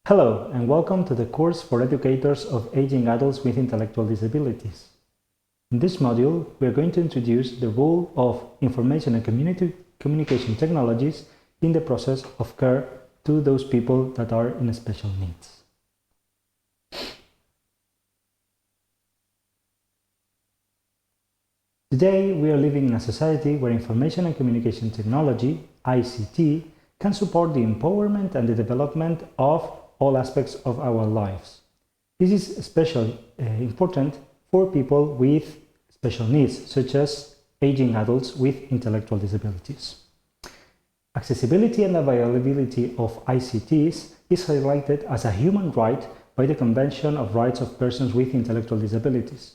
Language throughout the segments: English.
Hello and welcome to the course for educators of aging adults with intellectual disabilities. In this module, we are going to introduce the role of information and communication technologies in the process of care to those people that are in special needs. Today, we are living in a society where information and communication technology, ICT, can support the empowerment and the development of all aspects of our lives. This is especially important for people with special needs, such as aging adults with intellectual disabilities. Accessibility and availability of ICTs is highlighted as a human right by the Convention of Rights of Persons with Intellectual Disabilities.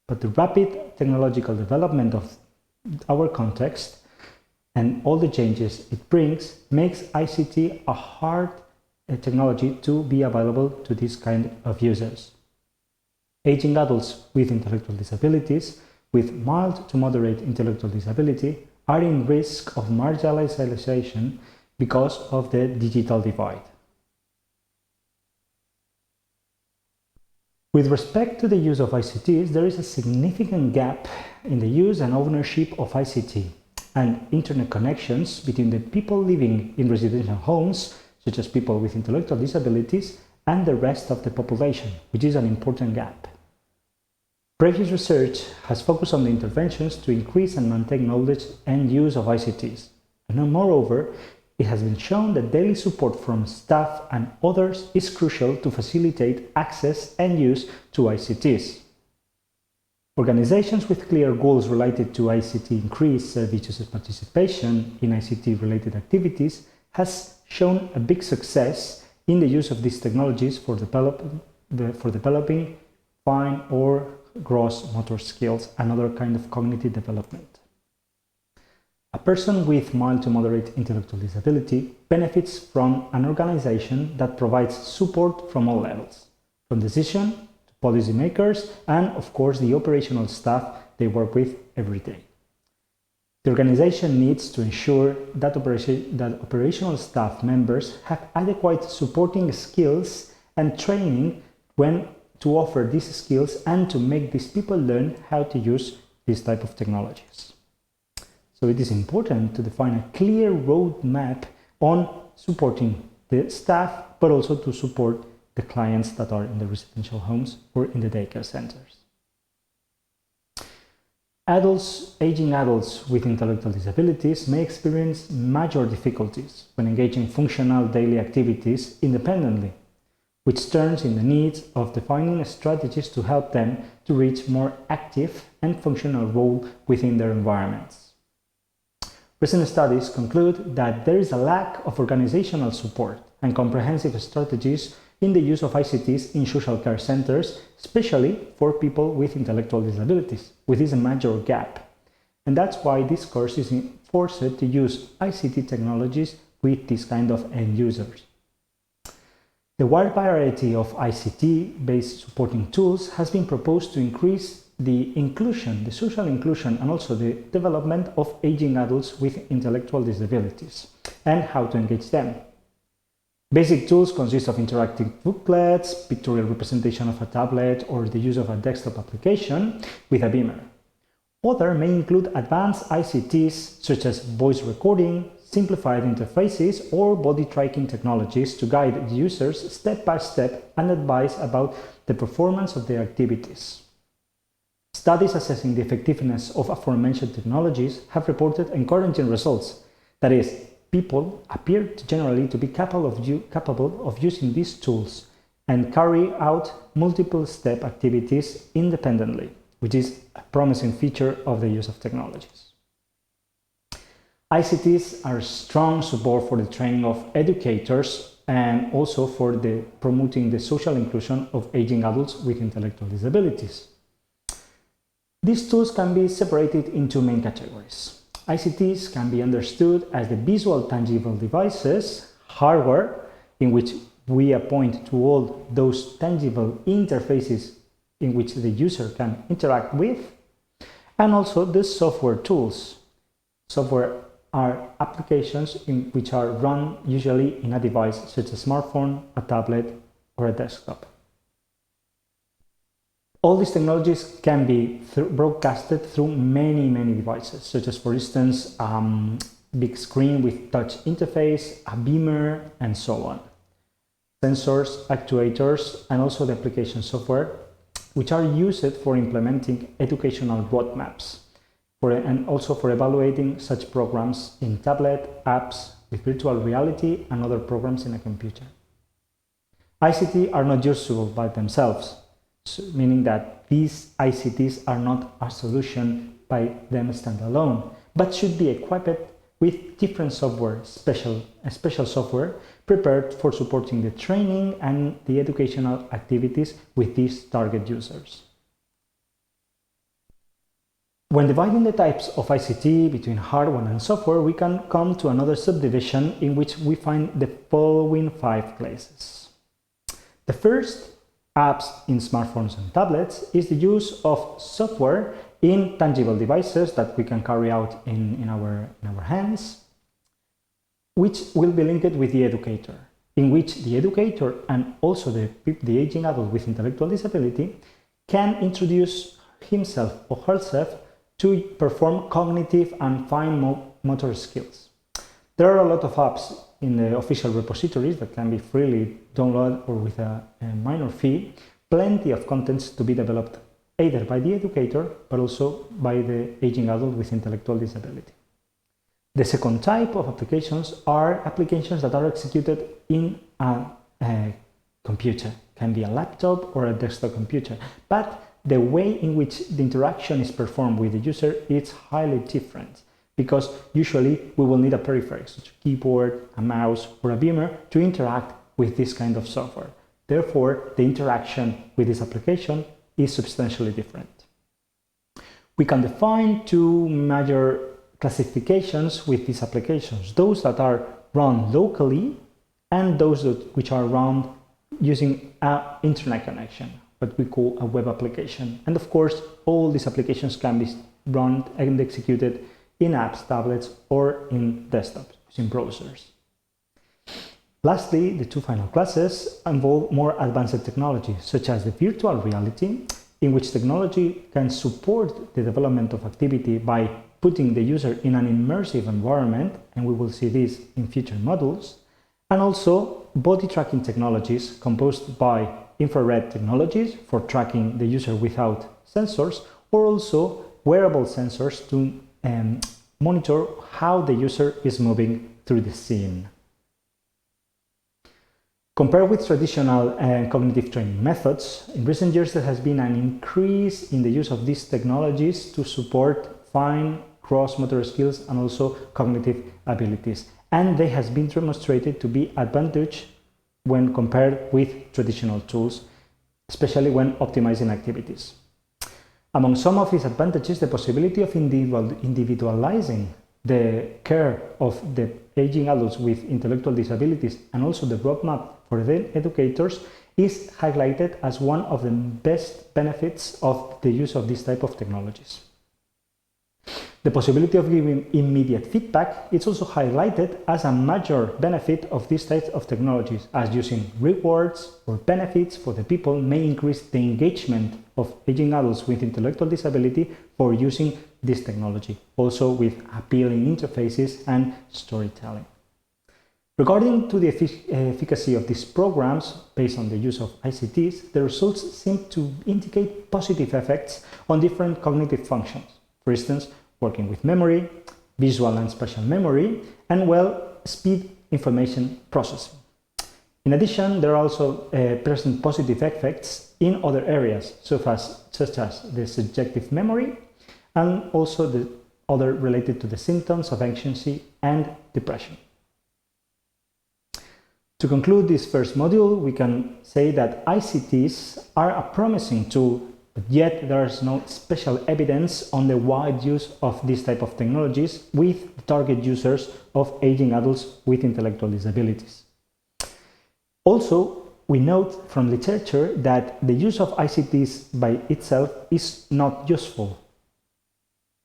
But the rapid technological development of our context and all the changes it brings makes ICT a hard technology to be available to this kind of users. Aging adults with intellectual disabilities, with mild to moderate intellectual disability, are in risk of marginalization because of the digital divide. With respect to the use of ICTs, there is a significant gap in the use and ownership of ICT and internet connections between the people living in residential homes, such as people with intellectual disabilities, and the rest of the population, which is an important gap. Previous research has focused on the interventions to increase and maintain knowledge and use of ICTs. And moreover, it has been shown that daily support from staff and others is crucial to facilitate access and use to ICTs. Organizations with clear goals related to ICT increase service users' participation in ICT-related activities has shown a big success in the use of these technologies for developing fine or gross motor skills and other kind of cognitive development. A person with mild to moderate intellectual disability benefits from an organization that provides support from all levels, from decision to policymakers and, of course, the operational staff they work with every day. The organization needs to ensure that operational staff members have adequate supporting skills and training when to offer these skills and to make these people learn how to use this type of technologies. So it is important to define a clear roadmap on supporting the staff, but also to support the clients that are in the residential homes or in the daycare centers. Aging adults with intellectual disabilities may experience major difficulties when engaging functional daily activities independently, which turns in the needs of defining strategies to help them to reach more active and functional role within their environments. Recent studies conclude that there is a lack of organizational support and comprehensive strategies in the use of ICTs in social care centers, especially for people with intellectual disabilities, which is a major gap. And that's why this course is forced to use ICT technologies with this kind of end users. The wide variety of ICT-based supporting tools has been proposed to increase the inclusion, the social inclusion, and also the development of aging adults with intellectual disabilities and how to engage them. Basic tools consist of interactive booklets, pictorial representation of a tablet, or the use of a desktop application with a beamer. Other may include advanced ICTs such as voice recording, simplified interfaces, or body tracking technologies to guide users step by step and advise about the performance of their activities. Studies assessing the effectiveness of aforementioned technologies have reported encouraging results. That is, people appear generally to be capable of using these tools and carry out multiple step activities independently, which is a promising feature of the use of technologies. ICTs are strong support for the training of educators and also for promoting the social inclusion of aging adults with intellectual disabilities. These tools can be separated into main categories. ICTs can be understood as the visual tangible devices, hardware, in which we appoint to all those tangible interfaces in which the user can interact with, and also the software tools, software are applications which are run usually in a device such as a smartphone, a tablet, or a desktop. All these technologies can be broadcasted through many devices, such as, for instance, big screen with touch interface, a beamer, and so on. Sensors, actuators, and also the application software, which are used for implementing educational roadmaps, and also for evaluating such programs in tablet, apps with virtual reality, and other programs in a computer. ICT are not usable by themselves, meaning that these ICTs are not a solution by them standalone, but should be equipped with different software, special software prepared for supporting the training and the educational activities with these target users. When dividing the types of ICT between hardware and software, we can come to another subdivision in which we find the following 5 classes. The first, apps in smartphones and tablets, is the use of software in tangible devices that we can carry out in our hands, which will be linked with the educator, in which the educator and also the aging adult with intellectual disability can introduce himself or herself to perform cognitive and fine motor skills. There are a lot of apps in the official repositories that can be freely downloaded or with a minor fee, plenty of contents to be developed either by the educator but also by the aging adult with intellectual disability. The second type of applications are applications that are executed in a computer. It can be a laptop or a desktop computer, but the way in which the interaction is performed with the user is highly different, because usually we will need a periphery, such as a keyboard, a mouse, or a beamer to interact with this kind of software. Therefore, the interaction with this application is substantially different. We can define 2 major classifications with these applications: those that are run locally and those which are run using an internet connection, what we call a web application. And of course, all these applications can be run and executed in apps, tablets, or in desktops, using browsers. Lastly, the 2 final classes involve more advanced technology, such as the virtual reality, in which technology can support the development of activity by putting the user in an immersive environment, and we will see this in future modules, and also body tracking technologies composed by infrared technologies for tracking the user without sensors, or also wearable sensors to monitor how the user is moving through the scene. Compared with traditional cognitive training methods, in recent years there has been an increase in the use of these technologies to support fine cross-motor skills and also cognitive abilities, and they has been demonstrated to be advantageous when compared with traditional tools, especially when optimizing activities. Among some of these advantages, the possibility of individualizing the care of the aging adults with intellectual disabilities and also the roadmap for the educators is highlighted as one of the best benefits of the use of this type of technologies. The possibility of giving immediate feedback is also highlighted as a major benefit of these types of technologies, as using rewards or benefits for the people may increase the engagement of aging adults with intellectual disability for using this technology, also with appealing interfaces and storytelling. Regarding to the efficacy of these programs based on the use of ICTs, the results seem to indicate positive effects on different cognitive functions. For instance, working with memory, visual and spatial memory, and speed information processing. In addition, there are also present positive effects in other areas, such as the subjective memory, and also the other related to the symptoms of anxiety and depression. To conclude this first module, we can say that ICTs are a promising tool, but yet there is no special evidence on the wide use of this type of technologies with the target users of aging adults with intellectual disabilities. Also, we note from literature that the use of ICTs by itself is not useful.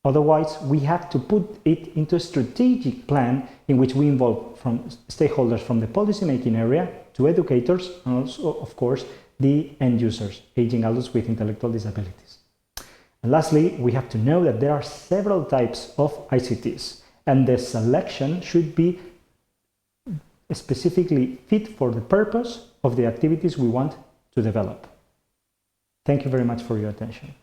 Otherwise, we have to put it into a strategic plan in which we involve from stakeholders from the policymaking area to educators and also, of course, the end users, aging adults with intellectual disabilities. And lastly, we have to know that there are several types of ICTs, and the selection should be specifically fit for the purpose of the activities we want to develop. Thank you very much for your attention.